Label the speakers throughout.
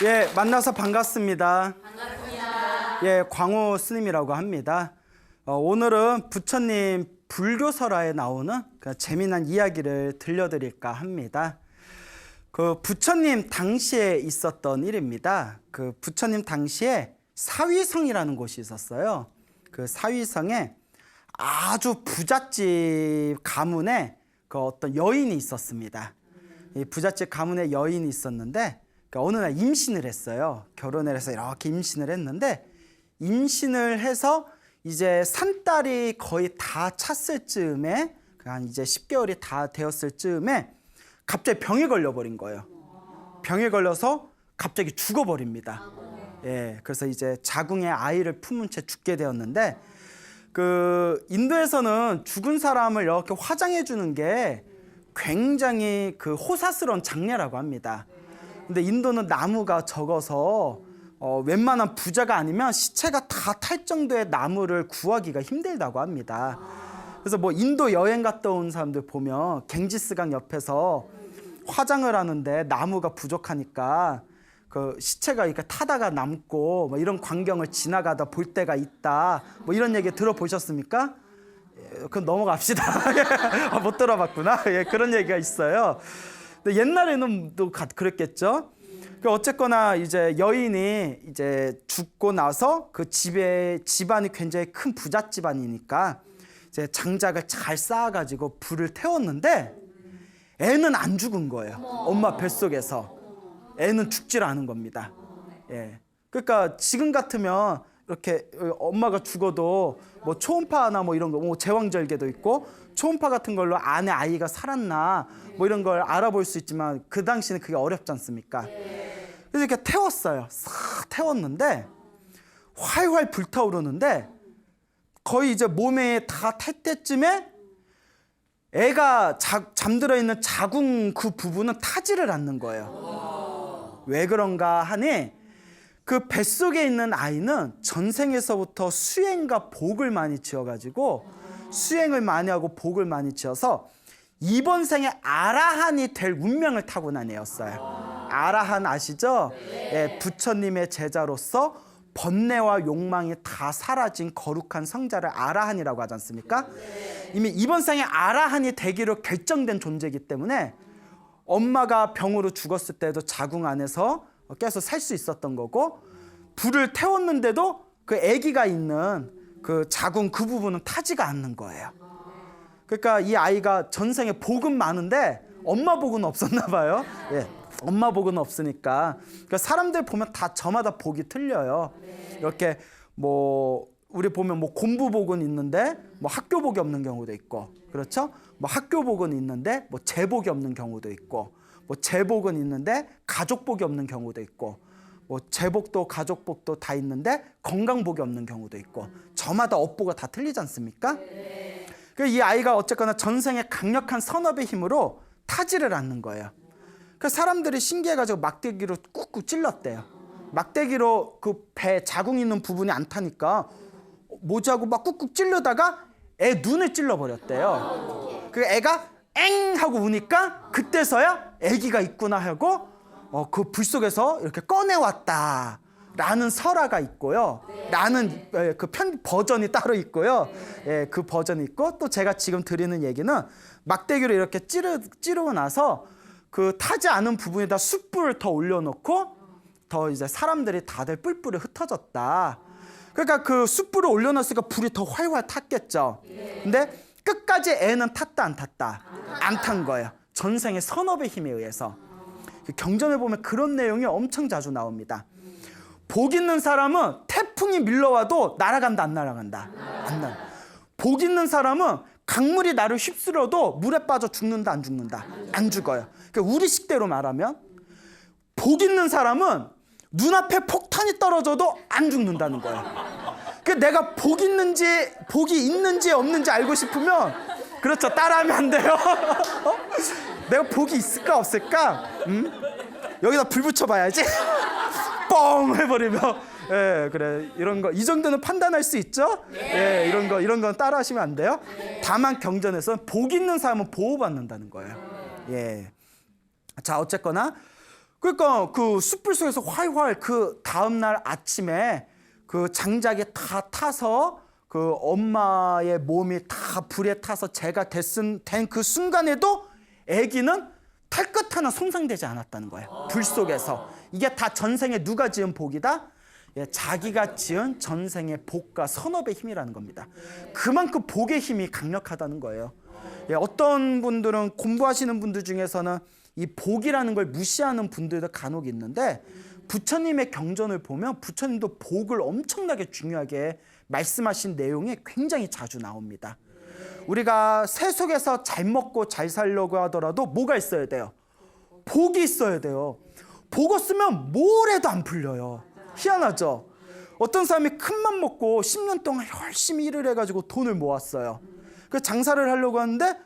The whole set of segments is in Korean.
Speaker 1: 예, 만나서 반갑습니다. 반갑습니다. 예, 광호 스님이라고 합니다. 오늘은 부처님 불교설화에 나오는 그 재미난 이야기를 들려드릴까 합니다. 그 부처님 당시에 있었던 일입니다. 그 부처님 당시에 사위성이라는 곳이 있었어요. 그 사위성에 아주 부잣집 가문에 그 어떤 여인이 있었습니다. 이 부잣집 가문에 여인이 있었는데 어느 날 임신을 했어요. 결혼을 해서 이렇게 임신을 했는데 임신을 해서 이제 산딸이 거의 다 찼을 즈음에 한 이제 10개월이 다 되었을 즈음에 갑자기 병에 걸려버린 거예요. 병에 걸려서 갑자기 죽어버립니다. 예, 그래서 이제 자궁에 아이를 품은 채 죽게 되었는데 그 인도에서는 죽은 사람을 이렇게 화장해 주는 게 굉장히 그 호사스러운 장례라고 합니다. 근데 인도는 나무가 적어서 웬만한 부자가 아니면 시체가 다 탈 정도의 나무를 구하기가 힘들다고 합니다. 그래서 뭐 인도 여행 갔다 온 사람들 보면 갱지스강 옆에서 화장을 하는데 나무가 부족하니까 그 시체가 이렇게 타다가 남고 뭐 이런 광경을 지나가다 볼 때가 있다. 뭐 이런 얘기 들어보셨습니까? 그럼 넘어갑시다. 못 들어봤구나. 예, 그런 얘기가 있어요. 근데 옛날에는 또 그랬겠죠. 어쨌거나 이제 여인이 이제 죽고 나서 그 집안이 굉장히 큰 부잣 집안이니까 이제 장작을 잘 쌓아가지고 불을 태웠는데 애는 안 죽은 거예요. 엄마 뱃속에서 애는 죽질 않은 겁니다. 예. 그러니까 지금 같으면 이렇게 엄마가 죽어도 뭐 초음파나 뭐 이런 거, 뭐 제왕절개도 있고 초음파 같은 걸로 안에 아이가 살았나 뭐 이런 걸 알아볼 수 있지만 그 당시는 그게 어렵지 않습니까? 그래서 이렇게 태웠어요. 싹 태웠는데 활활 불타오르는데 거의 이제 몸에 다 탈 때쯤에 애가 잠들어 있는 자궁 그 부분은 타지를 않는 거예요. 왜 그런가 하니 그 뱃속에 있는 아이는 전생에서부터 수행과 복을 많이 지어가지고 수행을 많이 하고 복을 많이 지어서 이번 생에 아라한이 될 운명을 타고난 애였어요. 아라한 아시죠? 예, 부처님의 제자로서 번뇌와 욕망이 다 사라진 거룩한 성자를 아라한이라고 하지 않습니까? 이미 이번 생에 아라한이 되기로 결정된 존재이기 때문에 엄마가 병으로 죽었을 때도 자궁 안에서 계속 살 수 있었던 거고 불을 태웠는데도 그 아기가 있는 그 자궁 그 부분은 타지가 않는 거예요. 그러니까 이 아이가 전생에 복은 많은데 엄마 복은 없었나 봐요. 예, 엄마 복은 없으니까. 그러니까 사람들 보면 다 저마다 복이 틀려요. 이렇게 뭐 우리 보면 뭐 공부 복은 있는데 뭐 학교 복이 없는 경우도 있고, 그렇죠? 뭐 학교 복은 있는데 뭐 재복이 없는 경우도 있고, 뭐 재복은 있는데 가족 복이 없는 경우도 있고, 뭐 재복도 가족복도 다 있는데 건강복이 없는 경우도 있고, 저마다 업보가 다 틀리지 않습니까? 이 아이가 어쨌거나 전생에 강력한 선업의 힘으로 타지를 않는 거예요. 그 사람들이 신기해가지고 막대기로 꾹꾹 찔렀대요. 막대기로 그 배 자궁 있는 부분이 안 타니까 뭐지 하고 막 꾹꾹 찔르다가 애 눈을 찔러버렸대요. 그 애가 엥 하고 우니까 그때서야 애기가 있구나 하고 그 불 속에서 이렇게 꺼내왔다 라는 설화가 있고요. 라는 그 편 버전이 따로 있고요. 예, 그 버전이 있고 또 제가 지금 드리는 얘기는 막대기로 이렇게 찌르고 나서 그 타지 않은 부분에다 숯불을 더 올려놓고 더 이제 사람들이 다들 뿔뿔이 흩어졌다. 그러니까 그 숯불을 올려놨으니까 불이 더 활활 탔겠죠. 근데 끝까지 애는 탔다 안 탔다? 안 탄 거예요. 전생의 선업의 힘에 의해서. 경전에 보면 그런 내용이 엄청 자주 나옵니다. 복 있는 사람은 태풍이 밀려와도 날아간다 안 날아간다? 안 날아. 복 있는 사람은 강물이 나를 휩쓸어도 물에 빠져 죽는다 안 죽는다? 안 죽어요. 그러니까 우리식대로 말하면 복 있는 사람은 눈앞에 폭탄이 떨어져도 안 죽는다는 거예요. 그러니까 내가 복이 있는지 없는지 알고 싶으면 그렇죠. 따라하면 안 돼요. 내가 복이 있을까 없을까? 여기다 불 붙여봐야지. 뻥 해버리면 예, 그래 이런 거 이 정도는 판단할 수 있죠? 예, 이런 건 따라하시면 안 돼요. 다만 경전에서는 복 있는 사람은 보호받는다는 거예요. 예. 자, 어쨌거나 그러니까 그 숯불 속에서 활활 그 다음날 아침에 그 장작이 다 타서 그 엄마의 몸이 다 불에 타서 재가 된 그 순간에도 아기는 털끝 하나 손상되지 않았다는 거예요. 불 속에서. 이게 다 전생에 누가 지은 복이다? 예, 자기가 지은 전생의 복과 선업의 힘이라는 겁니다. 그만큼 복의 힘이 강력하다는 거예요. 예, 어떤 분들은 공부하시는 분들 중에서는 이 복이라는 걸 무시하는 분들도 간혹 있는데 부처님의 경전을 보면 부처님도 복을 엄청나게 중요하게 말씀하신 내용이 굉장히 자주 나옵니다. 우리가 세속에서 잘 먹고 잘 살려고 하더라도 뭐가 있어야 돼요? 복이 있어야 돼요. 복 없으면 뭘 해도 안 풀려요. 희한하죠? 어떤 사람이 큰맘 먹고 10년 동안 열심히 일을 해가지고 돈을 모았어요. 그 장사를 하려고 하는데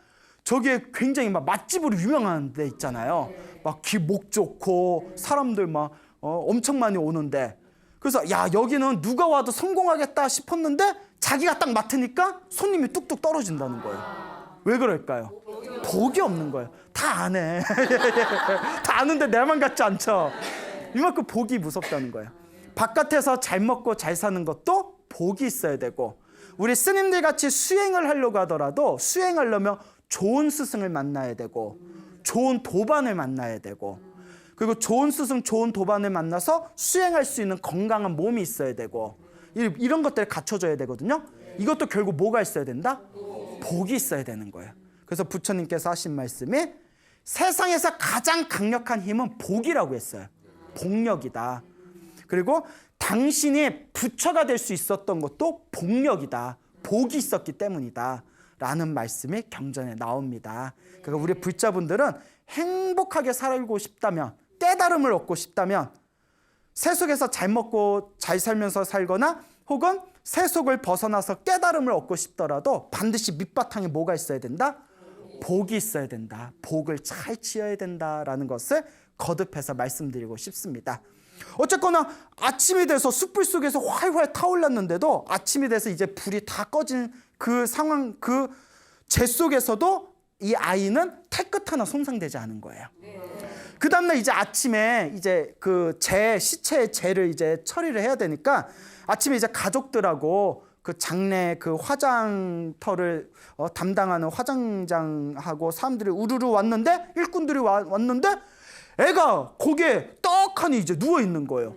Speaker 1: 저기에 굉장히 막 맛집으로 유명한 데 있잖아요. 막 목 좋고 사람들 막 엄청 많이 오는데, 그래서 야 여기는 누가 와도 성공하겠다 싶었는데 자기가 딱 맡으니까 손님이 뚝뚝 떨어진다는 거예요. 왜 그럴까요? 복이 없는 거예요. 다 아네. 다 아는데 내만 같지 않죠? 이만큼 복이 무섭다는 거예요. 바깥에서 잘 먹고 잘 사는 것도 복이 있어야 되고, 우리 스님들 같이 수행을 하려고 하더라도 수행하려면 좋은 스승을 만나야 되고 좋은 도반을 만나야 되고, 그리고 좋은 스승 좋은 도반을 만나서 수행할 수 있는 건강한 몸이 있어야 되고, 이런 것들을 갖춰줘야 되거든요. 이것도 결국 뭐가 있어야 된다? 복이 있어야 되는 거예요. 그래서 부처님께서 하신 말씀이 세상에서 가장 강력한 힘은 복이라고 했어요. 복력이다. 그리고 당신이 부처가 될 수 있었던 것도 복력이다. 복이 있었기 때문이다. 라는 말씀이 경전에 나옵니다. 그러니까 우리 불자분들은 행복하게 살고 싶다면, 깨달음을 얻고 싶다면 세속에서 잘 먹고 잘 살면서 살거나 혹은 세속을 벗어나서 깨달음을 얻고 싶더라도 반드시 밑바탕에 뭐가 있어야 된다? 복이 있어야 된다. 복을 잘 지어야 된다라는 것을 거듭해서 말씀드리고 싶습니다. 어쨌거나 아침이 돼서 숯불 속에서 활활 타올랐는데도 아침이 돼서 이제 불이 다 꺼진 그 상황, 그 재 속에서도 이 아이는 태끝 하나 손상되지 않은 거예요. 그 다음날 이제 아침에 이제 그 시체의 재를 이제 처리를 해야 되니까 아침에 이제 가족들하고 그 장례 그 화장터를 담당하는 화장장하고 사람들이 우르르 왔는데, 일꾼들이 왔는데 애가 거기에 떡하니 이제 누워 있는 거예요.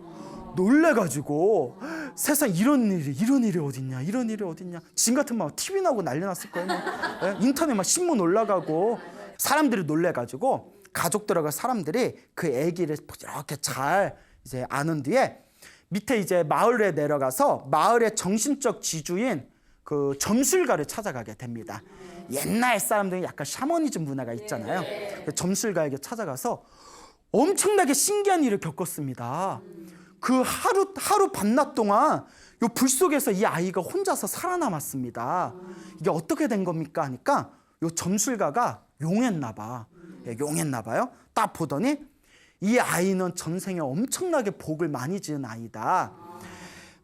Speaker 1: 놀래가지고 세상 이런 일이 어딨냐, 이런 일이 어딨냐. 지금 같으면 막 TV 나오고 난리 났을 거예요. 인터넷 막 신문 올라가고. 사람들이 놀래가지고 가족들하고 사람들이 그 아기를 이렇게 잘 이제 안은 뒤에 밑에 이제 마을에 내려가서 마을의 정신적 지주인 그 점술가를 찾아가게 됩니다. 옛날 사람들은 약간 샤머니즘 문화가 있잖아요. 그 점술가에게 찾아가서 엄청나게 신기한 일을 겪었습니다. 그 하루 밤낮 동안 요 불 속에서 이 아이가 혼자서 살아남았습니다. 이게 어떻게 된 겁니까? 하니까 요 점술가가 용했나 봐. 용했나 봐요. 딱 보더니 이 아이는 전생에 엄청나게 복을 많이 지은 아이다.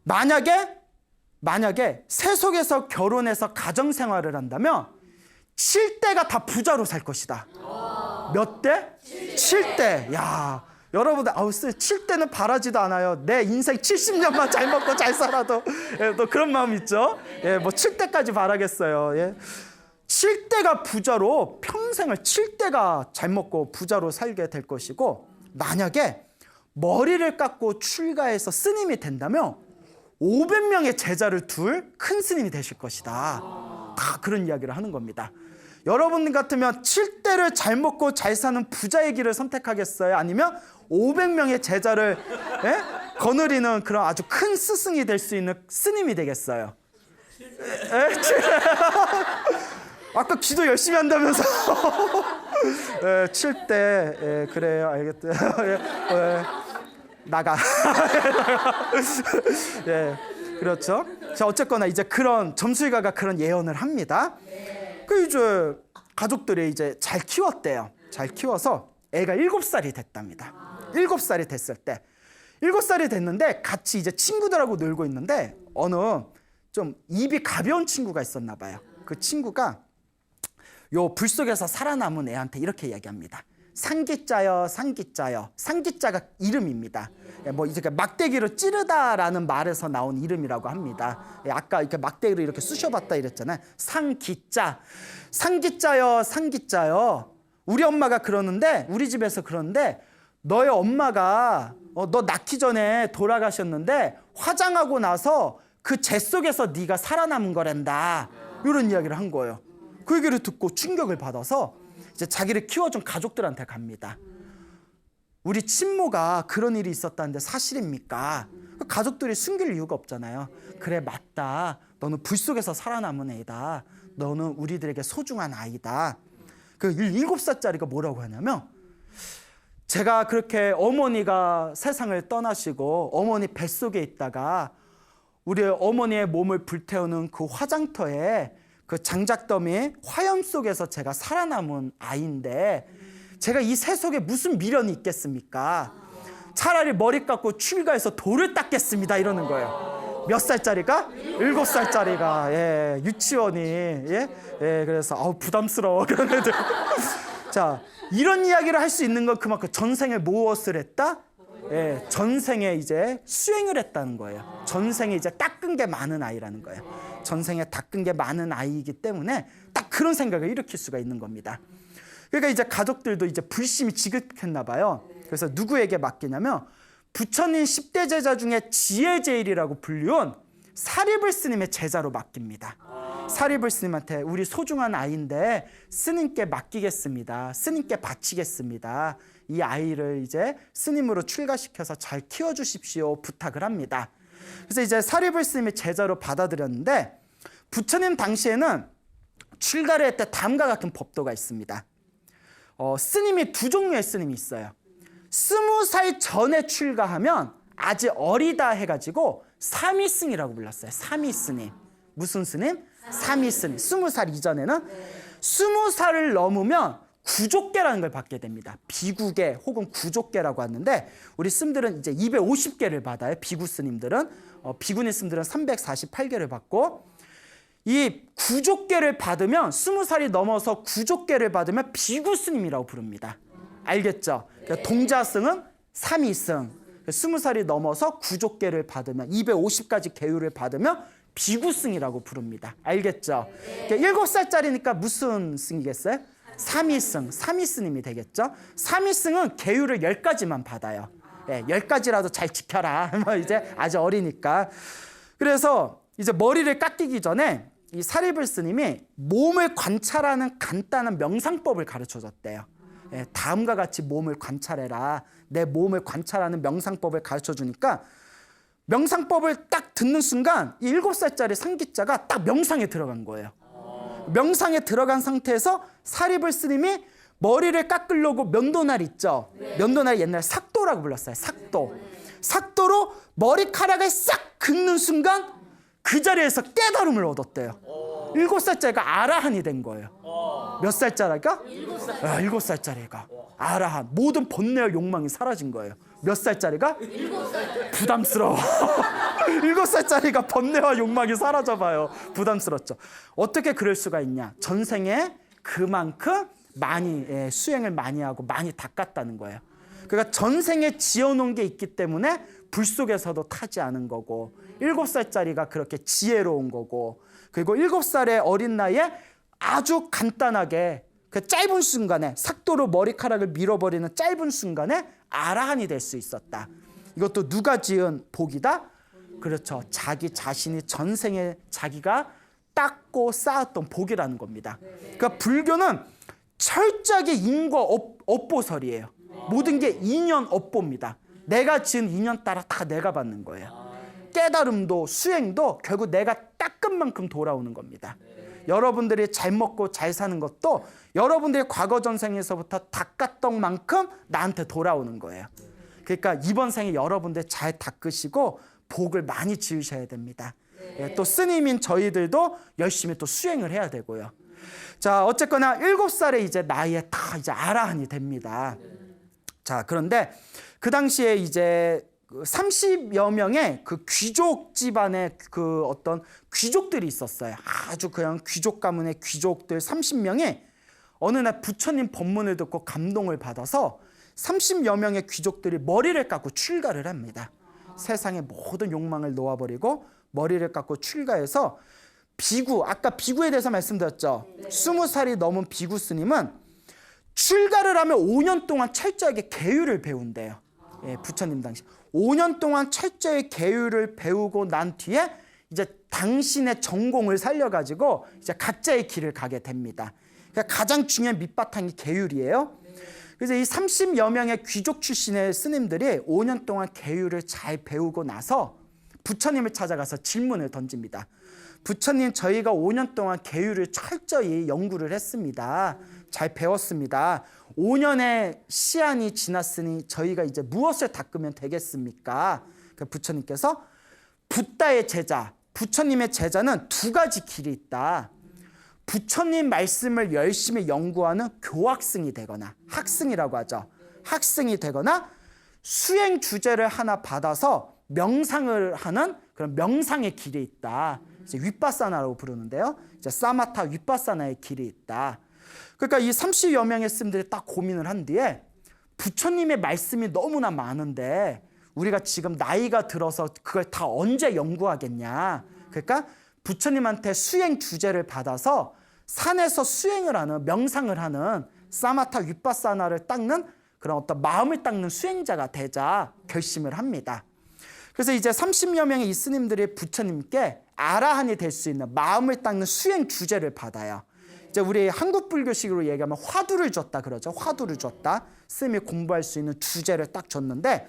Speaker 1: 만약에 세속에서 결혼해서 가정생활을 한다면 7대가 다 부자로 살 것이다. 몇 대? 7대. 야, 여러분들 7대는 바라지도 않아요. 내 인생 70년만 잘 먹고 잘 살아도 또 그런 마음 있죠. 뭐 7대까지 바라겠어요. 7대가 부자로 평생을 7대가 잘 먹고 부자로 살게 될 것이고, 만약에 머리를 깎고 출가해서 스님이 된다면 500명의 제자를 둘 큰 스님이 되실 것이다. 다 그런 이야기를 하는 겁니다. 여러분 같으면 7대를 잘 먹고 잘 사는 부자의 길을 선택하겠어요? 아니면 500명의 제자를 거느리는 그런 아주 큰 스승이 될 수 있는 스님이 되겠어요? 아까 기도 열심히 한다면서 7대 그래요, 알겠다. 나가. 그렇죠. 자, 어쨌거나 이제 그런 점술가가 그런 예언을 합니다. 그 이제 가족들이 이제 잘 키웠대요. 잘 키워서 애가 7살이 됐답니다. 7살이 됐을 때, 7살이 됐는데 같이 이제 친구들하고 놀고 있는데 어느 좀 입이 가벼운 친구가 있었나 봐요. 그 친구가 요 불 속에서 살아남은 애한테 이렇게 이야기합니다. 상기자여 상기자여. 상기자가 이름입니다. 뭐 이렇게 막대기로 찌르다라는 말에서 나온 이름이라고 합니다. 아까 이렇게 막대기로 이렇게 쑤셔봤다 이랬잖아요. 상기자. 상기자여 상기자여. 우리 엄마가 그러는데, 우리 집에서 그러는데, 너의 엄마가 너 낳기 전에 돌아가셨는데 화장하고 나서 그 재 속에서 네가 살아남은 거란다. 이런 이야기를 한 거예요. 그 얘기를 듣고 충격을 받아서 이제 자기를 키워준 가족들한테 갑니다. 우리 친모가 그런 일이 있었다는데 사실입니까? 가족들이 숨길 이유가 없잖아요. 그래, 맞다. 너는 불 속에서 살아남은 애다. 너는 우리들에게 소중한 아이다. 그 7살짜리가 뭐라고 하냐면, 제가 그렇게 어머니가 세상을 떠나시고 어머니 뱃속에 있다가 우리 어머니의 몸을 불태우는 그 화장터에 그 장작더미 화염 속에서 제가 살아남은 아이인데, 제가 이 세속에 무슨 미련이 있겠습니까? 차라리 머리 깎고 출가해서 돌을 닦겠습니다. 이러는 거예요. 몇 살짜리가? 7살짜리가. 예, 유치원이. 예, 그래서 부담스러워. 그런 애들. 자, 이런 이야기를 할 수 있는 건 그만큼 전생에 무엇을 했다? 예, 전생에 이제 수행을 했다는 거예요. 전생에 이제 닦은 게 많은 아이라는 거예요. 전생에 닦은 게 많은 아이이기 때문에 딱 그런 생각을 일으킬 수가 있는 겁니다. 그러니까 이제 가족들도 이제 불심이 지긋했나 봐요. 그래서 누구에게 맡기냐면, 부처님 10대 제자 중에 지혜제일이라고 불리운 사리불 스님의 제자로 맡깁니다. 사리불 스님한테 우리 소중한 아이인데 스님께 맡기겠습니다. 스님께 바치겠습니다. 이 아이를 이제 스님으로 출가시켜서 잘 키워주십시오. 부탁을 합니다. 그래서 이제 사리불 스님의 제자로 받아들였는데, 부처님 당시에는 출가를 할 때 다음과 같은 법도가 있습니다. 스님이 두 종류의 스님이 있어요. 20살 전에 출가하면 아직 어리다 해가지고 삼위스님이라고 불렀어요. 삼위스님. 무슨 스님? 삼위스님. 20살 이전에는 20살을 넘으면 구족계라는 걸 받게 됩니다. 비구계 혹은 구족계라고 하는데, 우리 스님들은 이제 250개를 받아요. 비구 스님들은. 비구니 스님들은 348개를 받고, 이 구족계를 받으면 20살이 넘어서 구족계를 받으면 비구 스님이라고 부릅니다. 알겠죠? 그러니까 동자승은 삼위승. 20살이 넘어서 구족계를 받으면 250가지 계율을 받으면 비구승이라고 부릅니다. 알겠죠? 그러니까 7살짜리니까 무슨 승이겠어요? 삼위승, 삼위스님이 되겠죠? 삼위승은 계율을 10가지만 받아요. 예, 10가지라도 잘 지켜라. 뭐 이제 아주 어리니까. 그래서 이제 머리를 깎이기 전에 이 사리불 스님이 몸을 관찰하는 간단한 명상법을 가르쳐 줬대요. 예, 다음과 같이 몸을 관찰해라. 내 몸을 관찰하는 명상법을 가르쳐 주니까, 명상법을 딱 듣는 순간 이 7살짜리 상기자가 딱 명상에 들어간 거예요. 명상에 들어간 상태에서 사리불 스님이 머리를 깎으려고 면도날 있죠. 면도날 옛날에 삭도라고 불렀어요. 삭도. 삭도로 머리카락을 싹 긁는 순간 그 자리에서 깨달음을 얻었대요. 7살짜리가 아라한이 된 거예요. 몇 살짜리가? 7살짜리가 아라한. 모든 번뇌와 욕망이 사라진 거예요. 몇 살짜리가? 7살. 부담스러워. 7살짜리가 번뇌와 욕망이 사라져봐요. 부담스럽죠. 어떻게 그럴 수가 있냐? 전생에 그만큼 많이 수행을 많이 하고 많이 닦았다는 거예요. 그러니까 전생에 지어놓은 게 있기 때문에 불 속에서도 타지 않은 거고, 7살짜리가 그렇게 지혜로운 거고, 그리고 7살의 어린 나이에 아주 간단하게 그 짧은 순간에 삭도로 머리카락을 밀어버리는 짧은 순간에 아라한이 될 수 있었다. 이것도 누가 지은 복이다? 그렇죠. 자기 자신이 전생에 자기가 닦고 쌓았던 복이라는 겁니다. 그러니까 불교는 철저하게 인과 업보설이에요. 모든 게 인연 업보입니다. 내가 지은 인연 따라 다 내가 받는 거예요. 깨달음도 수행도 결국 내가 닦은 만큼 돌아오는 겁니다. 여러분들이 잘 먹고 잘 사는 것도 여러분들이 과거 전생에서부터 닦았던 만큼 나한테 돌아오는 거예요. 그러니까 이번 생에 여러분들 잘 닦으시고 복을 많이 지으셔야 됩니다. 또 스님인 저희들도 열심히 또 수행을 해야 되고요. 자, 어쨌거나 7살에 이제 나이에 다 이제 아라한이 됩니다. 자, 그런데 그 당시에 이제 30여 명의 그 귀족 집안의 그 어떤 귀족들이 있었어요. 아주 그냥 귀족 가문의 귀족들 30명이 어느 날 부처님 법문을 듣고 감동을 받아서 30여 명의 귀족들이 머리를 깎고 출가를 합니다. 세상의 모든 욕망을 놓아버리고 머리를 깎고 출가해서 비구, 아까 비구에 대해서 말씀드렸죠. 20살이 넘은 비구 스님은 출가를 하면 5년 동안 철저하게 계율을 배운대요. 예, 부처님 당시 5년 동안 철저히 계율을 배우고 난 뒤에 이제 당신의 전공을 살려가지고 이제 각자의 길을 가게 됩니다. 그러니까 가장 중요한 밑바탕이 계율이에요. 그래서 이 30여 명의 귀족 출신의 스님들이 5년 동안 계율을 잘 배우고 나서 부처님을 찾아가서 질문을 던집니다. 부처님, 저희가 5년 동안 계율을 철저히 연구를 했습니다. 잘 배웠습니다. 5년의 시한이 지났으니 저희가 이제 무엇을 닦으면 되겠습니까? 부처님께서 붓다의 제자, 부처님의 제자는 두 가지 길이 있다. 부처님 말씀을 열심히 연구하는 교학승이 되거나, 학승이라고 하죠. 학승이 되거나 수행 주제를 하나 받아서 명상을 하는 그런 명상의 길이 있다. 이제 윗바사나라고 부르는데요. 이제 사마타 윗바사나의 길이 있다. 그러니까 이 30여 명의 스님들이 딱 고민을 한 뒤에 부처님의 말씀이 너무나 많은데 우리가 지금 나이가 들어서 그걸 다 언제 연구하겠냐. 그러니까 부처님한테 수행 주제를 받아서 산에서 수행을 하는, 명상을 하는 사마타 윗바사나를 닦는 그런 어떤 마음을 닦는 수행자가 되자 결심을 합니다. 그래서 이제 30여 명의 이 스님들이 부처님께 아라한이 될 수 있는 마음을 닦는 수행 주제를 받아요. 이제 우리 한국 불교식으로 얘기하면 화두를 줬다 그러죠. 화두를 줬다. 스님이 공부할 수 있는 주제를 딱 줬는데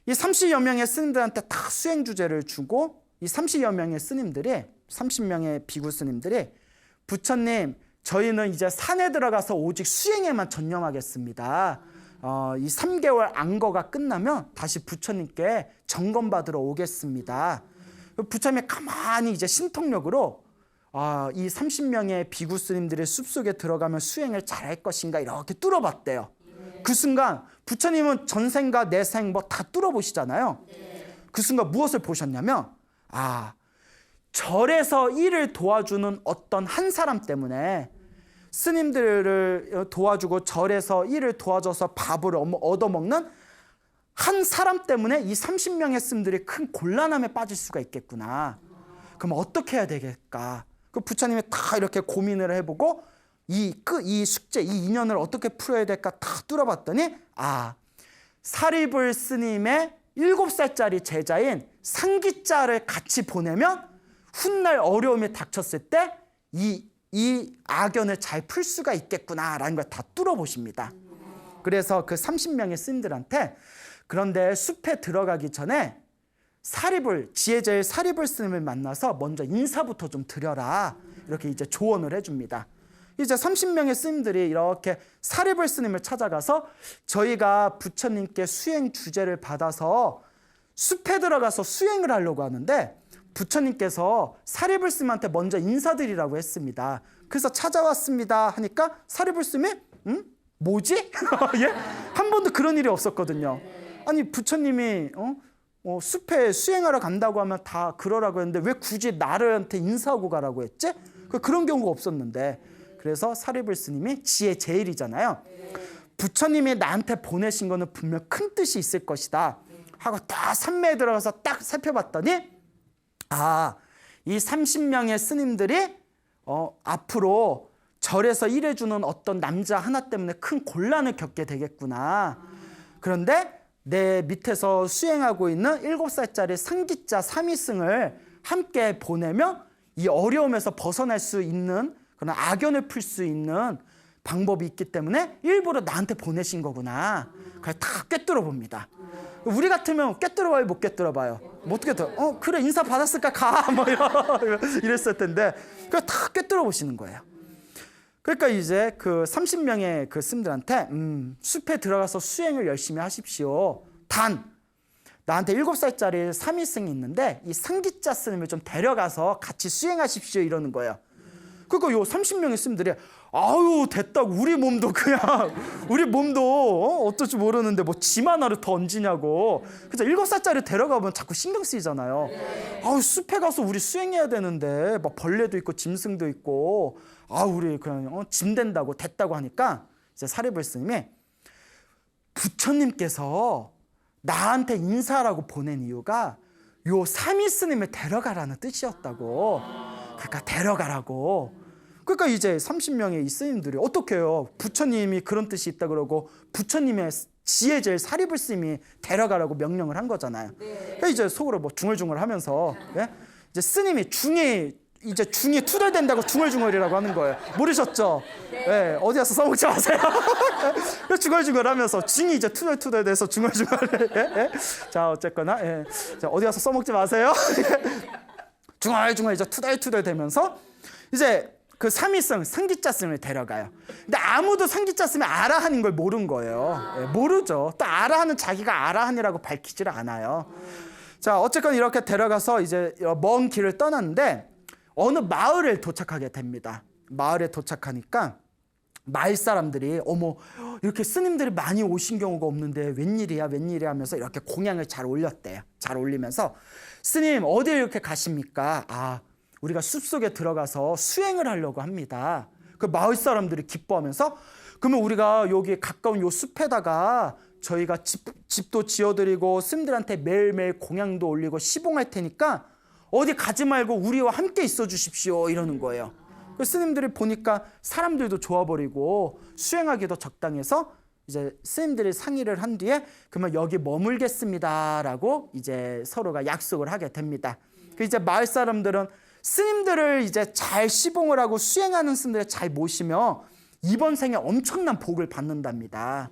Speaker 1: 이 30여 명의 스님들한테 다 수행 주제를 주고 이 30여 명의 스님들이 30명의 비구 스님들이 부처님, 저희는 이제 산에 들어가서 오직 수행에만 전념하겠습니다. 이 3개월 안거가 끝나면 다시 부처님께 점검받으러 오겠습니다. 부처님이 가만히 이제 신통력으로 이 30명의 비구 스님들의 숲속에 들어가면 수행을 잘할 것인가 이렇게 뚫어봤대요. 그 순간 부처님은 전생과 내생 뭐 다 뚫어보시잖아요. 그 순간 무엇을 보셨냐면 절에서 일을 도와주는 어떤 한 사람 때문에 스님들을 도와주고 절에서 일을 도와줘서 밥을 얻어먹는 한 사람 때문에 이 30명의 스님들이 큰 곤란함에 빠질 수가 있겠구나. 그럼 어떻게 해야 되겠까? 그 부처님이 다 이렇게 고민을 해보고 이 숙제, 이 인연을 어떻게 풀어야 될까 다 뚫어봤더니 사리불 스님의 7살짜리 제자인 상기자를 같이 보내면 훗날 어려움이 닥쳤을 때 이 악연을 잘 풀 수가 있겠구나라는 걸 다 뚫어보십니다. 그래서 그 30명의 스님들한테 그런데 숲에 들어가기 전에 지혜제일 사리불 스님을 만나서 먼저 인사부터 좀 드려라. 이렇게 이제 조언을 해줍니다. 이제 30명의 스님들이 이렇게 사리불 스님을 찾아가서 저희가 부처님께 수행 주제를 받아서 숲에 들어가서 수행을 하려고 하는데 부처님께서 사리불 스님한테 먼저 인사드리라고 했습니다. 그래서 찾아왔습니다 하니까 사리불 스님이 뭐지? 예? 한 번도 그런 일이 없었거든요. 아니 부처님이 숲에 수행하러 간다고 하면 다 그러라고 했는데 왜 굳이 나한테 인사하고 가라고 했지? 그런 경우가 없었는데 그래서 사리불 스님이 지혜 제일이잖아요. 부처님이 나한테 보내신 거는 분명 큰 뜻이 있을 것이다 하고 딱 산매에 들어가서 딱 살펴봤더니 이 30명의 스님들이 앞으로 절에서 일해주는 어떤 남자 하나 때문에 큰 곤란을 겪게 되겠구나. 그런데 내 밑에서 수행하고 있는 7살짜리 상기자 사미승을 함께 보내면 이 어려움에서 벗어날 수 있는 그런 악연을 풀 수 있는 방법이 있기 때문에 일부러 나한테 보내신 거구나. 그래서 다 꿰뚫어 봅니다. 우리 같으면 꿰뚫어 봐요, 못 꿰뚫어 봐요? 못 꿰뚫어. 그래 인사 받았을까 가 뭐 이랬을 텐데 그걸 다 꿰뚫어 보시는 거예요. 그러니까 이제 그 30명의 그 스님들한테 숲에 들어가서 수행을 열심히 하십시오. 단 나한테 7살짜리 사미승이 있는데 이 상기자 스님을 좀 데려가서 같이 수행하십시오 이러는 거예요. 그러니까 요 30명의 스님들이 아유 됐다고 우리 몸도 어떨지 모르는데 뭐 짐 하나를 더 얹으냐고. 그죠? 7살짜리 데려가면 자꾸 신경 쓰이잖아요. 아유 숲에 가서 우리 수행해야 되는데 막 벌레도 있고 짐승도 있고 우리 그냥 짐 된다고 됐다고 하니까 이제 사리불 스님이 부처님께서 나한테 인사하라고 보낸 이유가 요 사미 스님을 데려가라는 뜻이었다고. 그러니까 데려가라고. 그러니까 이제 30명의 이 스님들이 어떻게 해요? 부처님이 그런 뜻이 있다 그러고 부처님의 지혜제일 사리불 스님이 데려가라고 명령을 한 거잖아요. 그러니까 이제 속으로 뭐 중얼중얼하면서 이제 스님이 중이 투덜댄다고 중얼중얼이라고 하는 거예요. 모르셨죠? 네. 어디 가서 써먹지 마세요. 중얼중얼하면서 중이 이제 투덜투덜대서 중얼중얼. 자 어쨌거나 자 어디 가서 써먹지 마세요. 중얼중얼 이제 투덜투덜대면서 이제 그 사미승 상기자승을 데려가요. 근데 아무도 상기자승이 아라한인 걸 모른 거예요. 모르죠. 또 아라한은 자기가 아라한이라고 밝히질 않아요. 자 어쨌건 이렇게 데려가서 이제 먼 길을 떠났는데 어느 마을에 도착하게 됩니다. 마을에 도착하니까 마을 사람들이 어머 이렇게 스님들이 많이 오신 경우가 없는데 웬일이야 하면서 이렇게 공양을 잘 올렸대요. 잘 올리면서 스님 어디에 이렇게 가십니까? 우리가 숲속에 들어가서 수행을 하려고 합니다. 그 마을 사람들이 기뻐하면서 그러면 우리가 여기 가까운 요 숲에다가 저희가 집도 지어드리고 스님들한테 매일매일 공양도 올리고 시봉할 테니까 어디 가지 말고 우리와 함께 있어 주십시오 이러는 거예요. 그 스님들이 보니까 사람들도 좋아버리고 수행하기도 적당해서 이제 스님들이 상의를 한 뒤에 그러면 여기 머물겠습니다라고 이제 서로가 약속을 하게 됩니다. 그 이제 마을 사람들은 스님들을 이제 잘 시봉을 하고 수행하는 스님들을 잘 모시며 이번 생에 엄청난 복을 받는답니다.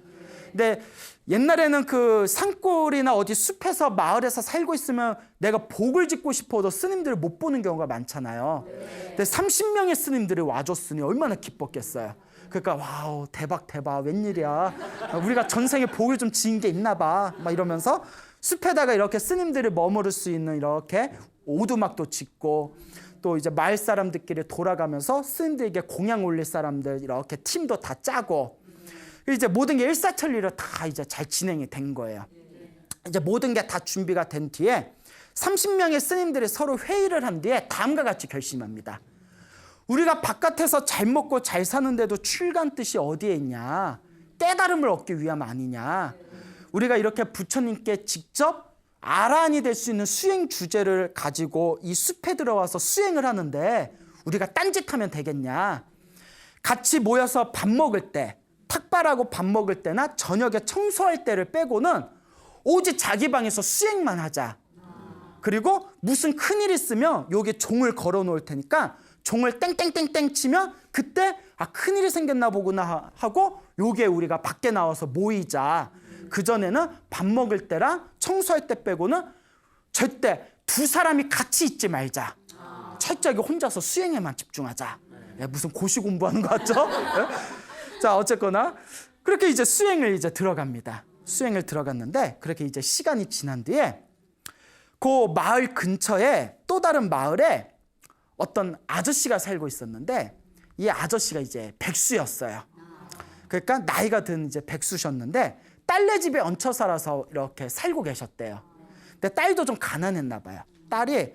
Speaker 1: 근데 옛날에는 그 산골이나 어디 숲에서 마을에서 살고 있으면 내가 복을 짓고 싶어도 스님들을 못 보는 경우가 많잖아요. 근데 30명의 스님들이 와줬으니 얼마나 기뻤겠어요. 그러니까 와우 대박 웬일이야. 우리가 전생에 복을 좀 지은 게 있나 봐. 막 이러면서 숲에다가 이렇게 스님들이 머무를 수 있는 이렇게 오두막도 짓고 또 이제 마을 사람들끼리 돌아가면서 스님들에게 공양 올릴 사람들 이렇게 팀도 다 짜고 이제 모든 게 일사천리로 다 이제 잘 진행이 된 거예요. 이제 모든 게 다 준비가 된 뒤에 30명의 스님들이 서로 회의를 한 뒤에 다음과 같이 결심합니다. 우리가 바깥에서 잘 먹고 잘 사는데도 출간 뜻이 어디에 있냐? 깨달음을 얻기 위함 아니냐? 우리가 이렇게 부처님께 직접 아라한이 될 수 있는 수행 주제를 가지고 이 숲에 들어와서 수행을 하는데 우리가 딴짓하면 되겠냐? 같이 모여서 밥 먹을 때 탁발하고 밥 먹을 때나 저녁에 청소할 때를 빼고는 오직 자기 방에서 수행만 하자. 그리고 무슨 큰일 있으면 여기 종을 걸어 놓을 테니까 종을 땡땡땡땡 치면 그때 큰일이 생겼나 보구나 하고 요게 우리가 밖에 나와서 모이자. 그전에는 밥 먹을 때랑 청소할 때 빼고는 절대 두 사람이 같이 있지 말자. 철저하게 혼자서 수행에만 집중하자. 무슨 고시 공부하는 거 같죠? 자 어쨌거나 그렇게 이제 수행을 이제 들어갑니다. 수행을 들어갔는데 그렇게 이제 시간이 지난 뒤에 그 마을 근처에 또 다른 마을에 어떤 아저씨가 살고 있었는데 이 아저씨가 이제 백수였어요. 그러니까 나이가 든 이제 백수셨는데 딸네 집에 얹혀 살아서 이렇게 살고 계셨대요. 근데 딸도 좀 가난했나 봐요. 딸이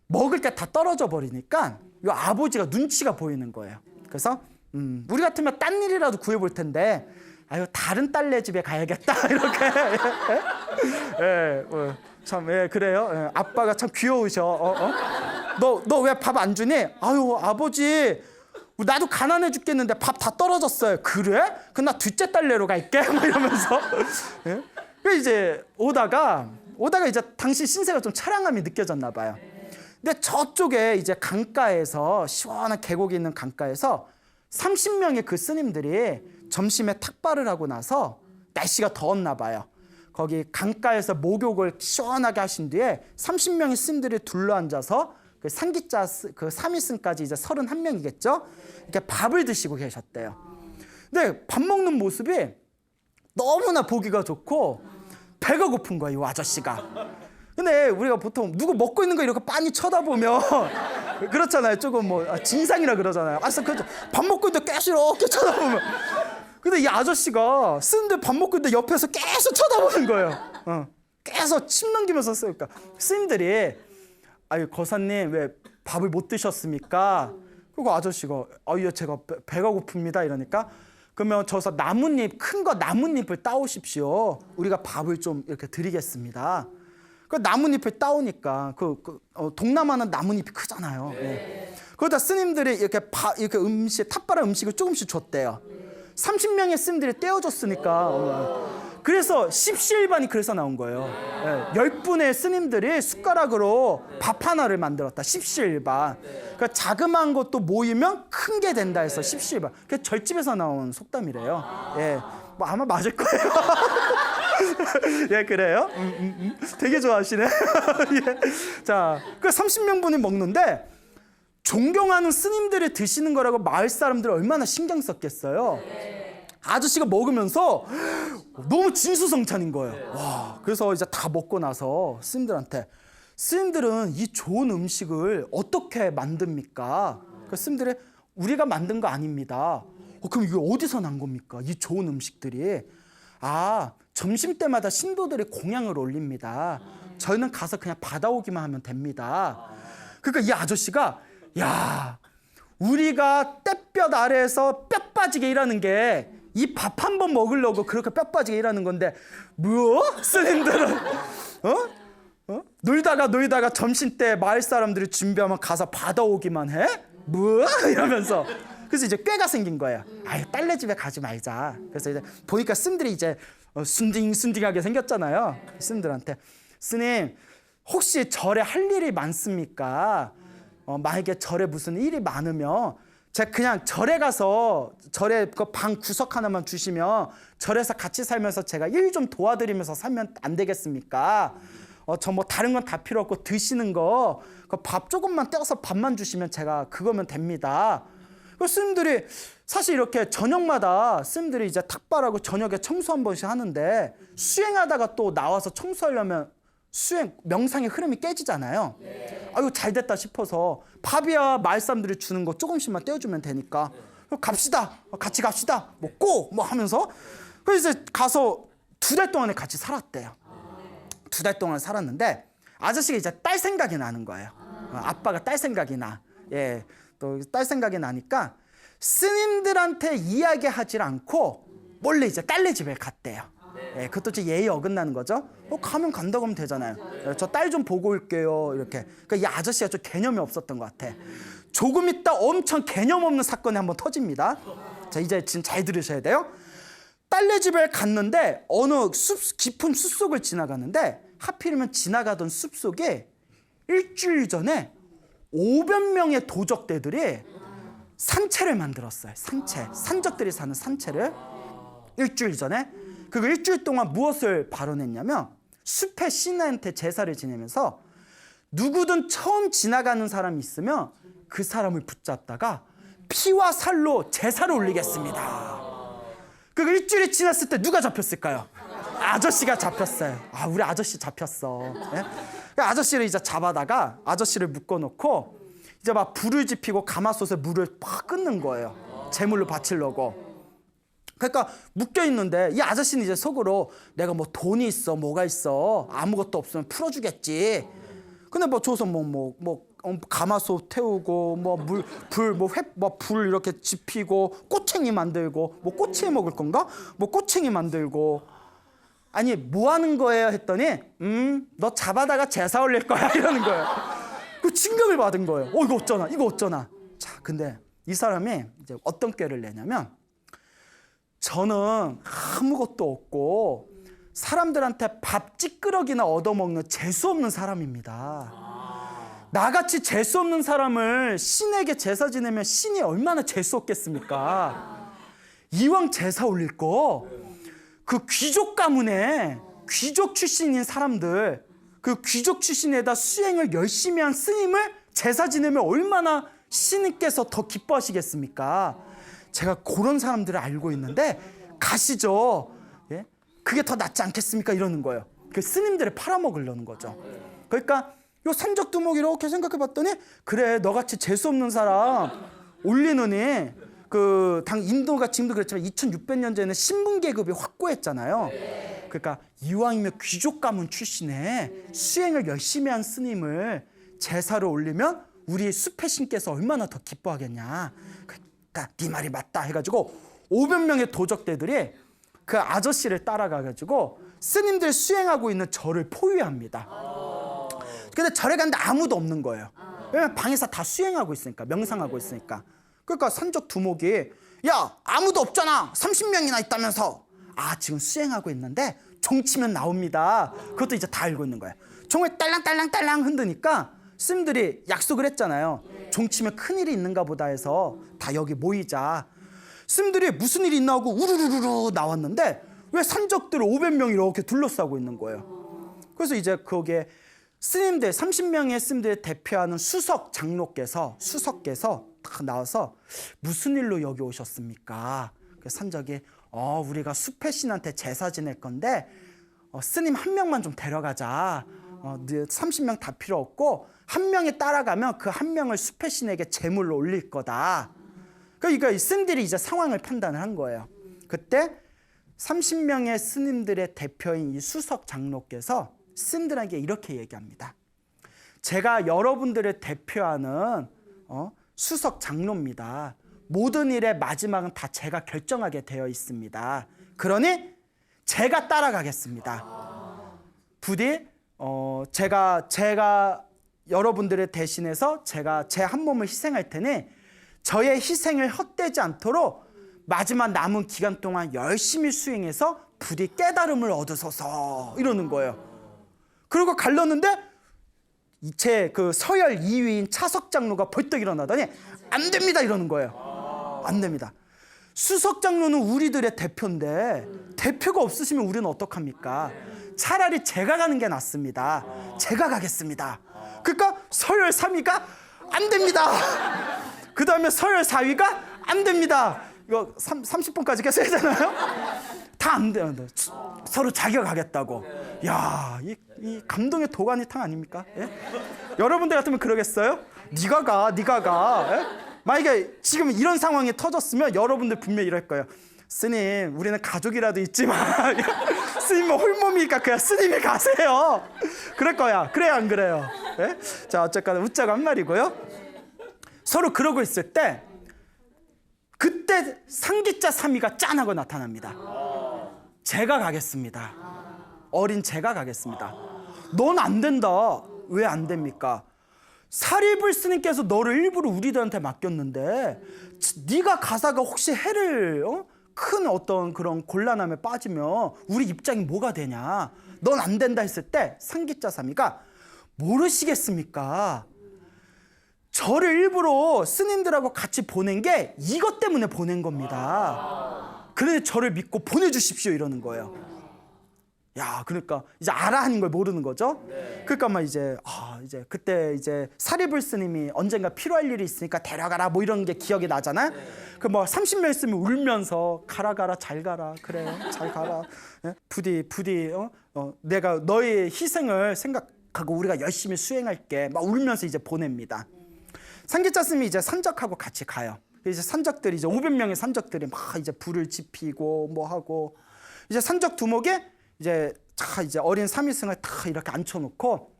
Speaker 1: 먹을 게 다 떨어져 버리니까 이 아버지가 눈치가 보이는 거예요. 그래서 우리 같으면 딴 일이라도 구해볼 텐데 다른 딸네 집에 가야겠다 이렇게. 참 그래요. 아빠가 참 귀여우셔. 너 왜 밥 안 주니? 아버지 나도 가난해 죽겠는데 밥 다 떨어졌어요. 그래? 그럼 나 둘째 딸내로 갈게. 막 이러면서. 그 이제 오다가 이제 당시 신세가 좀 차량감이 느껴졌나 봐요. 근데 저쪽에 이제 강가에서 시원한 계곡이 있는 강가에서 30명의 그 스님들이 점심에 탁발을 하고 나서 날씨가 더웠나 봐요. 거기 강가에서 목욕을 시원하게 하신 뒤에 30명의 스님들이 둘러앉아서 그 상기자 그 사미승까지 이제 31명이겠죠. 이렇게 밥을 드시고 계셨대요. 근데 밥 먹는 모습이 너무나 보기가 좋고 배가 고픈 거예요, 이 아저씨가. 근데 우리가 보통 누구 먹고 있는 거 이렇게 빤히 쳐다보면 그렇잖아요. 조금 뭐 진상이라 그러잖아요. 그래서 밥 먹고 있는데 계속 이렇게 쳐다보면. 근데 이 아저씨가 스님들 밥 먹고 있는데 옆에서 계속 쳐다보는 거예요. 계속 침 넘기면서 쓰니까 스님들이 아유 거사님 왜 밥을 못 드셨습니까? 그리고 아저씨가 예 제가 배가 고픕니다 이러니까 그러면 저서 나뭇잎 큰 거 나뭇잎을 따오십시오. 우리가 밥을 좀 이렇게 드리겠습니다. 그 나뭇잎을 따오니까 동남아는 나뭇잎이 크잖아요. 예. 그러다 스님들이 이렇게 탑바라 음식을 조금씩 줬대요. 30명의 스님들이 떼어줬으니까. 그래서 십시일반이 그래서 나온 거예요. 10분의 스님들이 숟가락으로 밥 하나를 만들었다. 십시일반. 그러니까 자그마한 것도 모이면 큰 게 된다 해서 십시일반. 그게 절집에서 나온 속담이래요. 예, 뭐 아마 맞을 거예요. 예, 그래요? 되게 좋아하시네. 예. 자, 그 30명분이 먹는데 존경하는 스님들이 드시는 거라고 마을 사람들이 얼마나 신경 썼겠어요. 아저씨가 먹으면서 너무 진수성찬인 거예요. 와, 그래서 이제 다 먹고 나서 스님들한테 스님들은 이 좋은 음식을 어떻게 만듭니까? 그 스님들이 우리가 만든 거 아닙니다. 그럼 이게 어디서 난 겁니까? 이 좋은 음식들이. 점심 때마다 신도들이 공양을 올립니다. 저희는 가서 그냥 받아오기만 하면 됩니다. 그러니까 이 아저씨가 야, 우리가 떼뼈 아래에서 뼈 빠지게 일하는 게 이 밥 한 번 먹으려고 그렇게 뼈 빠지게 일하는 건데 뭐? 스님들은 놀다가 점심 때 마을 사람들이 준비하면 가서 받아오기만 해? 뭐? 이러면서 그래서 이제 꾀가 생긴 거예요. 딸네 집에 가지 말자. 그래서 이제 보니까 스님들이 이제 순딩순딩하게 생겼잖아요. 스님들한테 스님 혹시 절에 할 일이 많습니까? 만약에 절에 무슨 일이 많으면 제가 그냥 절에 가서 절에 그 방 구석 하나만 주시면 절에서 같이 살면서 제가 일 좀 도와드리면서 살면 안 되겠습니까? 저 뭐 다른 건 다 필요 없고 드시는 거 그 밥 조금만 떼어서 밥만 주시면 제가 그거면 됩니다. 그 스님들이 사실 이렇게 저녁마다 스님들이 이제 탁발하고 저녁에 청소 한 번씩 하는데 수행하다가 또 나와서 청소하려면 수행 명상의 흐름이 깨지잖아요. 아유 잘 됐다 싶어서 밥이야 마을 사람들이 주는 거 조금씩만 떼어주면 되니까 갑시다 같이 갑시다 먹고 뭐 하면서 그래서 이제 가서 2달 동안에 같이 살았대요. 2달 동안 살았는데 아저씨가 이제 딸 생각이 나는 거예요. 아빠가 딸 생각이 나. 예, 또 딸 생각이 나니까 스님들한테 이야기하지 않고 몰래 이제 딸네 집에 갔대요. 예, 그것도 이제 예의 어긋나는 거죠. 가면 간다고 하면 되잖아요. 저 딸 좀 보고 올게요. 이렇게. 그러니까 이 아저씨가 좀 개념이 없었던 것 같아. 조금 있다 엄청 개념 없는 사건이 한번 터집니다. 자, 이제 지금 잘 들으셔야 돼요. 딸네 집에 갔는데 어느 깊은 숲속을 지나가는데 하필이면 지나가던 숲속에 일주일 전에 500명의 도적대들이 산채를 만들었어요. 산적들이 사는 산채를 일주일 전에. 그리고 일주일 동안 무엇을 발언했냐면 숲의 신한테 제사를 지내면서 누구든 처음 지나가는 사람이 있으면 그 사람을 붙잡다가 피와 살로 제사를 올리겠습니다. 그리고 일주일이 지났을 때 누가 잡혔을까요? 아저씨가 잡혔어요. 우리 아저씨 잡혔어. 네? 아저씨를 이제 잡아다가 아저씨를 묶어놓고 이제 막 불을 지피고 가마솥에 물을 팍 끓는 거예요. 제물로 바치려고. 그러니까 묶여 있는데 이 아저씨는 이제 속으로 내가 뭐 돈이 있어 뭐가 있어 아무것도 없으면 풀어주겠지. 근데 뭐 줘서 가마솥 태우고 불 이렇게 지피고 꼬챙이 만들고 뭐 꼬치에 먹을 건가? 뭐 꼬챙이 만들고 아니 뭐 하는 거예요 했더니 너 잡아다가 제사 올릴 거야 이러는 거예요. 그 충격을 받은 거예요. 이거 어쩌나. 자, 근데 이 사람이 이제 어떤 꾀를 내냐면 저는 아무것도 없고 사람들한테 밥 찌끄러기나 얻어먹는 재수 없는 사람입니다. 나같이 재수 없는 사람을 신에게 제사 지내면 신이 얼마나 재수 없겠습니까? 이왕 제사 올릴 거 그 귀족 가문에 귀족 출신인 사람들 그 귀족 출신에다 수행을 열심히 한 스님을 제사 지내면 얼마나 신께서 더 기뻐하시겠습니까? 제가 그런 사람들을 알고 있는데 가시죠. 그게 더 낫지 않겠습니까? 이러는 거예요. 그 스님들을 팔아먹으려는 거죠. 그러니까 요 산적 두목 이렇게 생각해 봤더니 그래 너같이 재수없는 사람 올리느니 인도가 지금도 그렇지만 2600년 전에는 신분 계급이 확고했잖아요. 그러니까 이왕이면 귀족 가문 출신에 수행을 열심히 한 스님을 제사를 올리면 우리 숲의 신께서 얼마나 더 기뻐하겠냐. 그러니까 네 말이 맞다 해가지고 500명의 도적대들이 그 아저씨를 따라가가지고 스님들 수행하고 있는 절을 포위합니다. 근데 절에 갔는데 아무도 없는 거예요. 왜냐면 방에서 다 수행하고 있으니까, 명상하고 있으니까. 그러니까 산적 두목이 야 아무도 없잖아 30명이나 있다면서. 아 지금 수행하고 있는데 종 치면 나옵니다. 그것도 이제 다 알고 있는 거예요. 종을 딸랑딸랑딸랑 흔드니까 스님들이 약속을 했잖아요. 종 치면 큰일이 있는가 보다 해서 다 여기 모이자. 스님들이 무슨 일이 있나 하고 우르르르 나왔는데 왜 산적들 500명이 이렇게 둘러싸고 있는 거예요. 그래서 이제 거기에 스님들 30명의 스님들 대표하는 수석께서 딱 나와서 무슨 일로 여기 오셨습니까? 산적이 우리가 숲의 신한테 제사 지낼 건데 스님 한 명만 좀 데려가자. 30명 다 필요 없고 한 명이 따라가면 그 한 명을 숲의 신에게 제물로 올릴 거다. 그러니까 스님들이 이제 상황을 판단을 한 거예요. 그때 30명의 스님들의 대표인 이 수석 장로께서 스님들에게 이렇게 얘기합니다. 제가 여러분들을 대표하는 수석 장로입니다. 모든 일의 마지막은 다 제가 결정하게 되어 있습니다. 그러니 제가 따라가겠습니다. 부디 제가 여러분들을 대신해서 제가 제 한 몸을 희생할 테니 저의 희생을 헛되지 않도록 마지막 남은 기간 동안 열심히 수행해서 부디 깨달음을 얻으소서 이러는 거예요. 그리고 갈렸는데 제 서열 2위인 차석 장로가 벌떡 일어나더니 안 됩니다 이러는 거예요. 안 됩니다. 수석 장로는 우리들의 대표인데 대표가 없으시면 우리는 어떡합니까? 차라리 제가 가는 게 낫습니다. 제가 가겠습니다. 그러니까 서열 3위가 안 됩니다. 그 다음에 서열 4위가 안 됩니다. 이거 30분까지 계속 하잖아요. 다 안 돼요. 서로 자기가 가겠다고. 야, 이 감동의 도가니탕 아닙니까? 예? 여러분들 같으면 그러겠어요? 네가 가. 예? 만약에 지금 이런 상황이 터졌으면 여러분들 분명히 이럴 거예요. 스님, 우리는 가족이라도 있지만 스님은 홀몸이니까 그냥 스님이 가세요. 그럴 거야. 그래요, 안 그래요? 예? 자, 어쨌거나 웃자고 한 말이고요. 서로 그러고 있을 때 그때 상기자 3위가 짠하고 나타납니다. 제가 가겠습니다. 어린 제가 가겠습니다. 넌 안 된다. 왜 안 됩니까? 사리불 스님께서 너를 일부러 우리들한테 맡겼는데 네가 가사가 혹시 해를 큰 어떤 그런 곤란함에 빠지면 우리 입장이 뭐가 되냐. 넌 안 된다 했을 때 상기자 3위가 모르시겠습니까? 저를 일부러 스님들하고 같이 보낸 게 이것 때문에 보낸 겁니다. 그래서 저를 믿고 보내주십시오 이러는 거예요. 야, 그러니까 이제 알아 하는 걸 모르는 거죠. 그러니까 막 이제 그때 이제 사리불 스님이 언젠가 필요할 일이 있으니까 데려가라 뭐 이런 게 기억이 나잖아요. 그 뭐 30명 있으면 울면서 가라 잘 가라 그래 잘 가라. 예? 부디 내가 너의 희생을 생각하고 우리가 열심히 수행할게 막 울면서 이제 보냅니다. 상기자 스님이 이제 산적하고 같이 가요. 이제 산적들이 이제 500명의 산적들이 막 이제 불을 지피고 뭐 하고 이제 산적 두목에 이제 어린 삼위승을 다 이렇게 앉혀놓고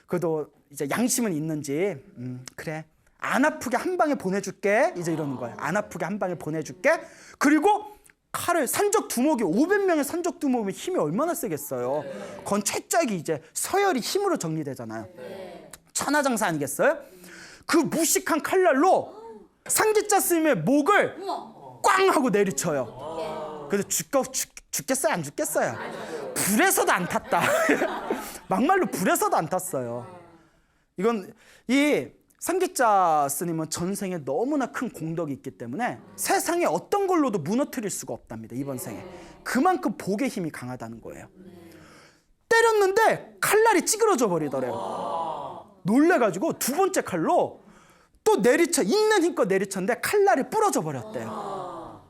Speaker 1: 그래도 이제 양심은 있는지 그래 안 아프게 한 방에 보내줄게 이제 이러는 거예요. 안 아프게 한 방에 보내줄게. 그리고 칼을 산적 두목이 500명의 산적 두목이면 힘이 얼마나 세겠어요. 그건 최적이 이제 서열이 힘으로 정리되잖아요. 천하장사 아니겠어요? 그 무식한 칼날로 상기자 스님의 목을 꽝 하고 내리쳐요. 그래서 죽겠어요? 안 죽겠어요? 불에서도 안 탔다. 막말로 불에서도 안 탔어요. 이건 이 상기자 스님은 전생에 너무나 큰 공덕이 있기 때문에 세상에 어떤 걸로도 무너뜨릴 수가 없답니다. 이번 생에. 그만큼 복의 힘이 강하다는 거예요. 때렸는데 칼날이 찌그러져 버리더래요. 놀래가지고 두 번째 칼로 또 있는 힘껏 내리쳤는데 칼날이 부러져 버렸대요.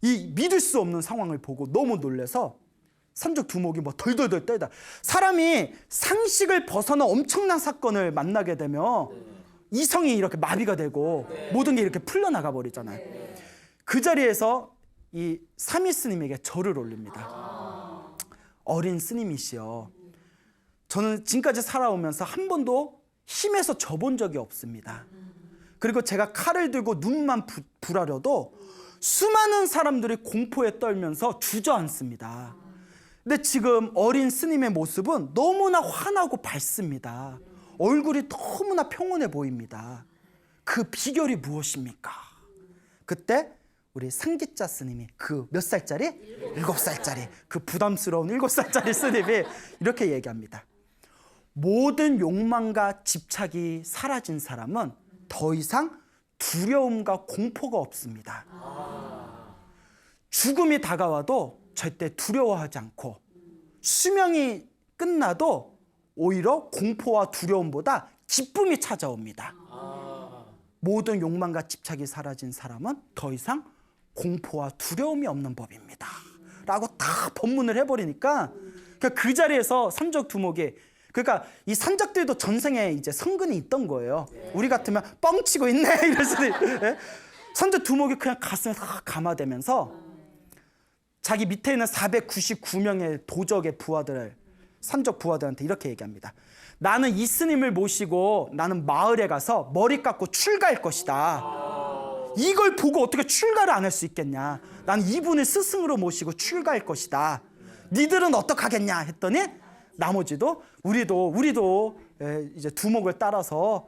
Speaker 1: 이 믿을 수 없는 상황을 보고 너무 놀래서 산적 두목이 뭐 덜덜덜 떨다. 사람이 상식을 벗어나 엄청난 사건을 만나게 되면 이성이 이렇게 마비가 되고 모든 게 이렇게 풀려나가 버리잖아요. 그 자리에서 이 삼위 스님에게 절을 올립니다. 어린 스님이시여, 저는 지금까지 살아오면서 한 번도 힘에서 져본 적이 없습니다. 그리고 제가 칼을 들고 눈만 불하려도 수많은 사람들이 공포에 떨면서 주저앉습니다. 근데 지금 어린 스님의 모습은 너무나 환하고 밝습니다. 얼굴이 너무나 평온해 보입니다. 그 비결이 무엇입니까? 그때 우리 상기자 스님이 그 몇 살짜리? 7살짜리 그 부담스러운 7살짜리 스님이 이렇게 얘기합니다. 모든 욕망과 집착이 사라진 사람은 더 이상 두려움과 공포가 없습니다. 죽음이 다가와도 절대 두려워하지 않고 수명이 끝나도 오히려 공포와 두려움보다 기쁨이 찾아옵니다. 모든 욕망과 집착이 사라진 사람은 더 이상 공포와 두려움이 없는 법입니다. 라고 다 법문을 해버리니까 그 자리에서 산적 두목이, 그러니까 이 산적들도 전생에 이제 성근이 있던 거예요. 우리 같으면 뻥치고 있네 이럴 수도 있고. 산적 두목이 그냥 가슴에 다 감아대면서 자기 밑에 있는 499명의 도적의 부하들을, 산적 부하들한테 이렇게 얘기합니다. 나는 이 스님을 모시고 나는 마을에 가서 머리 깎고 출가할 것이다. 이걸 보고 어떻게 출가를 안 할 수 있겠냐. 나는 이분을 스승으로 모시고 출가할 것이다. 니들은 어떡하겠냐 했더니 나머지도 우리도 이제 두목을 따라서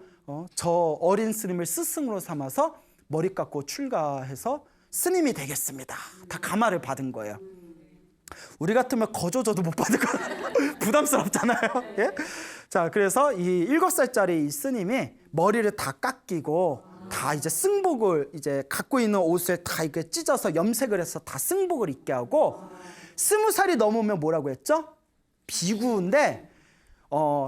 Speaker 1: 저 어린 스님을 스승으로 삼아서 머리 깎고 출가해서 스님이 되겠습니다. 다 감화를 받은 거예요. 우리 같으면 거저줘도 못 받을 거예요. 부담스럽잖아요. 예? 자, 그래서 이 7살짜리 이 스님이 머리를 다 깎이고 다 이제 승복을, 이제 갖고 있는 옷을 다 이렇게 찢어서 염색을 해서 다 승복을 입게 하고, 20살이 넘으면 뭐라고 했죠? 비구인데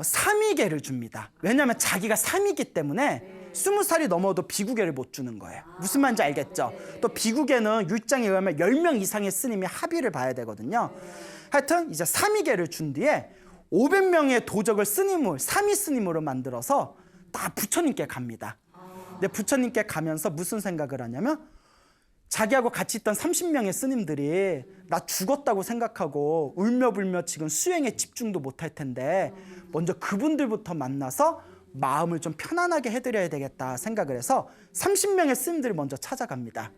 Speaker 1: 삼위계를 줍니다. 왜냐하면 자기가 삼위기 때문에 20살이 넘어도 비구계를 못 주는 거예요. 무슨 말인지 알겠죠? 또 비구계는 율장에 의하면 10명 이상의 스님이 합의를 봐야 되거든요. 하여튼 이제 삼위계를 준 뒤에 500명의 도적을 스님을, 삼위 스님으로 만들어서 다 부처님께 갑니다. 근데 부처님께 가면서 무슨 생각을 하냐면, 자기하고 같이 있던 30명의 스님들이 나 죽었다고 생각하고 울며불며 지금 수행에 집중도 못할 텐데 먼저 그분들부터 만나서 마음을 좀 편안하게 해드려야 되겠다 생각을 해서 30명의 스님들을 먼저 찾아갑니다.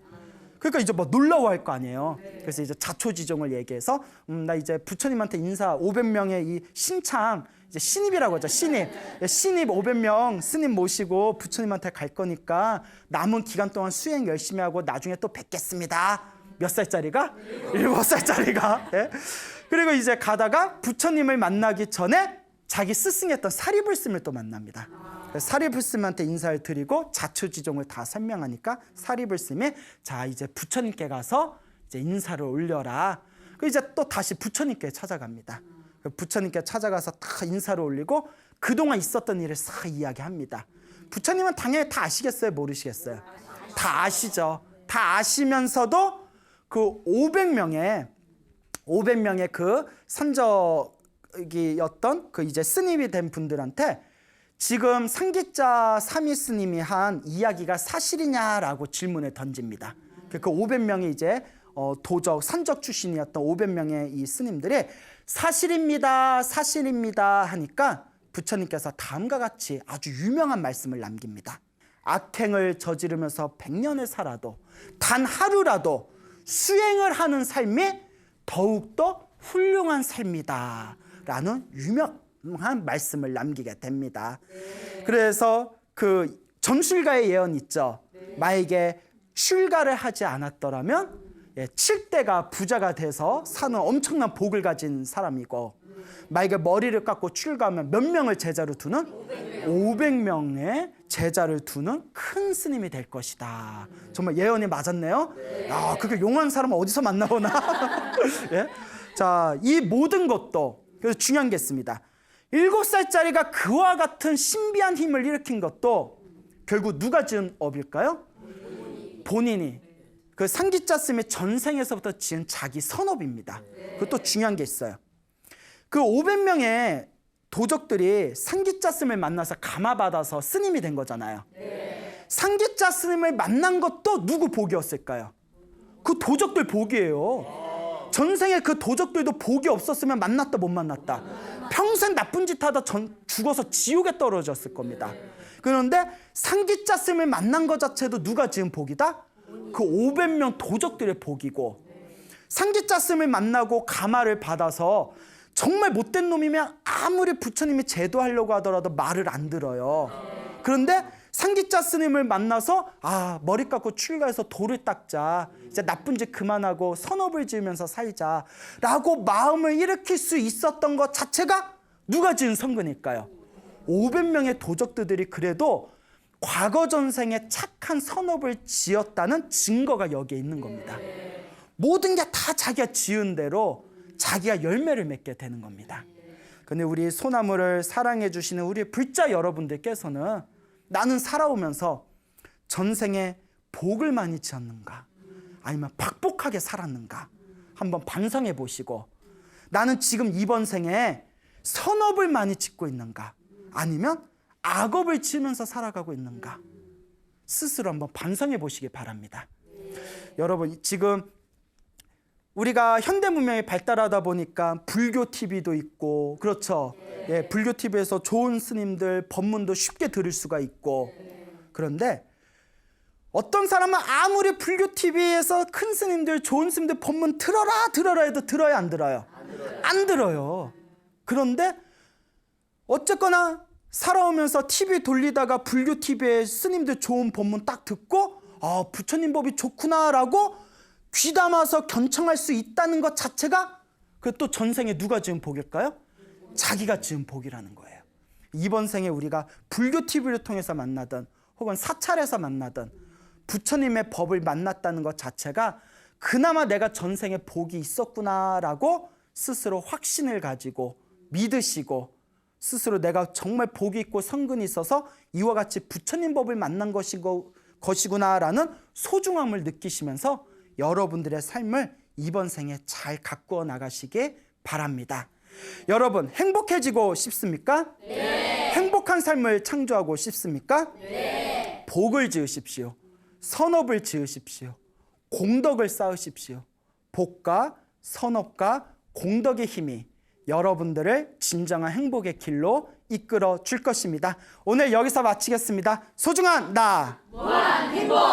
Speaker 1: 그러니까 이제 뭐 놀라워할 거 아니에요. 그래서 이제 자초지종을 얘기해서 나 이제 부처님한테 인사, 500명의 이 신창, 이제 신입이라고 하죠. 신입 500명 스님 모시고 부처님한테 갈 거니까 남은 기간 동안 수행 열심히 하고 나중에 또 뵙겠습니다. 몇 살짜리가? 7살짜리가. 예? 그리고 이제 가다가 부처님을 만나기 전에 자기 스승했던 사리불스님을 또 만납니다. 사리불스님한테 인사를 드리고 자초지종을 다 설명하니까 사리불스님이 자 이제 부처님께 가서 이제 인사를 올려라. 그 이제 또 다시 부처님께 찾아갑니다. 부처님께 찾아가서 다 인사를 올리고 그동안 있었던 일을 싹 이야기합니다. 부처님은 당연히 다 아시겠어요? 모르시겠어요? 다 아시죠. 다 아시면서도 그 500명의 그 선적이었던 그 이제 스님이 된 분들한테 지금 상기자 삼위 스님이 한 이야기가 사실이냐라고 질문을 던집니다. 그 500명이 이제 도적, 산적 출신이었던 500명의 이 스님들이 사실입니다, 사실입니다 하니까 부처님께서 다음과 같이 아주 유명한 말씀을 남깁니다. 악행을 저지르면서 100년을 살아도 단 하루라도 수행을 하는 삶이 더욱더 훌륭한 삶이다 라는 유명한 말씀을 남기게 됩니다. 그래서 그 점술가의 예언 있죠. 만약에 출가를 하지 않았더라면 7대가 부자가 돼서 사는 엄청난 복을 가진 사람이고, 만약에 머리를 깎고 출가하면 몇 명을 제자로 두는? 500명의 제자를 두는 큰 스님이 될 것이다. 정말 예언이 맞았네요. 야, 그렇게 용한 사람은 어디서 만나보나? 예? 자, 이 모든 것도 그래서 중요한 게 있습니다. 7살짜리가 그와 같은 신비한 힘을 일으킨 것도 결국 누가 지은 업일까요? 본인이. 그 상기자스님의 전생에서부터 지은 자기 선업입니다. 그것도 중요한 게 있어요. 그 500명의 도적들이 상기자스님을 만나서 감화받아서 스님이 된 거잖아요. 상기자스님을 만난 것도 누구 복이었을까요? 그 도적들 복이에요. 전생에 그 도적들도 복이 없었으면 만났다 못 만났다. 평생 나쁜 짓 하다 죽어서 지옥에 떨어졌을 겁니다. 그런데 상기자스님을 만난 것 자체도 누가 지은 복이다? 그 500명 도적들의 복이고, 상기자스님을 만나고 감화를 받아서 정말 못된 놈이면 아무리 부처님이 제도하려고 하더라도 말을 안 들어요. 그런데 상기자스님을 만나서 머리 깎고 출가해서 도를 닦자, 이제 나쁜 짓 그만하고 선업을 지으면서 살자라고 마음을 일으킬 수 있었던 것 자체가 누가 지은 선근일까요? 500명의 도적들이 그래도 과거 전생에 착한 선업을 지었다는 증거가 여기에 있는 겁니다. 모든 게 다 자기가 지은 대로 자기가 열매를 맺게 되는 겁니다. 근데 우리 소나무를 사랑해 주시는 우리 불자 여러분들께서는 나는 살아오면서 전생에 복을 많이 지었는가, 아니면 박복하게 살았는가 한번 반성해 보시고, 나는 지금 이번 생에 선업을 많이 짓고 있는가, 아니면 악업을 지으면서 살아가고 있는가, 스스로 한번 반성해 보시기 바랍니다. 여러분, 지금 우리가 현대 문명이 발달하다 보니까 불교 TV도 있고, 그렇죠? 예, 불교 TV에서 좋은 스님들 법문도 쉽게 들을 수가 있고, 그런데 어떤 사람은 아무리 불교 TV에서 큰 스님들, 좋은 스님들 법문 들어라 해도 들어요, 안 들어요? 안 들어요. 그런데 어쨌거나 살아오면서 TV 돌리다가 불교 TV에 스님들 좋은 법문 딱 듣고, 부처님 법이 좋구나라고 귀담아서 견청할 수 있다는 것 자체가 그 또 전생에 누가 지은 복일까요? 자기가 지은 복이라는 거예요. 이번 생에 우리가 불교 TV를 통해서 만나든 혹은 사찰에서 만나든 부처님의 법을 만났다는 것 자체가 그나마 내가 전생에 복이 있었구나라고 스스로 확신을 가지고 믿으시고, 스스로 내가 정말 복이 있고 성근이 있어서 이와 같이 부처님 법을 만난 것이구나라는 소중함을 느끼시면서 여러분들의 삶을 이번 생에 잘 가꾸어 나가시길 바랍니다. 여러분, 행복해지고 싶습니까? 네. 행복한 삶을 창조하고 싶습니까? 네. 복을 지으십시오. 선업을 지으십시오. 공덕을 쌓으십시오. 복과 선업과 공덕의 힘이 여러분들을 진정한 행복의 길로 이끌어 줄 것입니다. 오늘 여기서 마치겠습니다. 소중한 나, 무한 행복!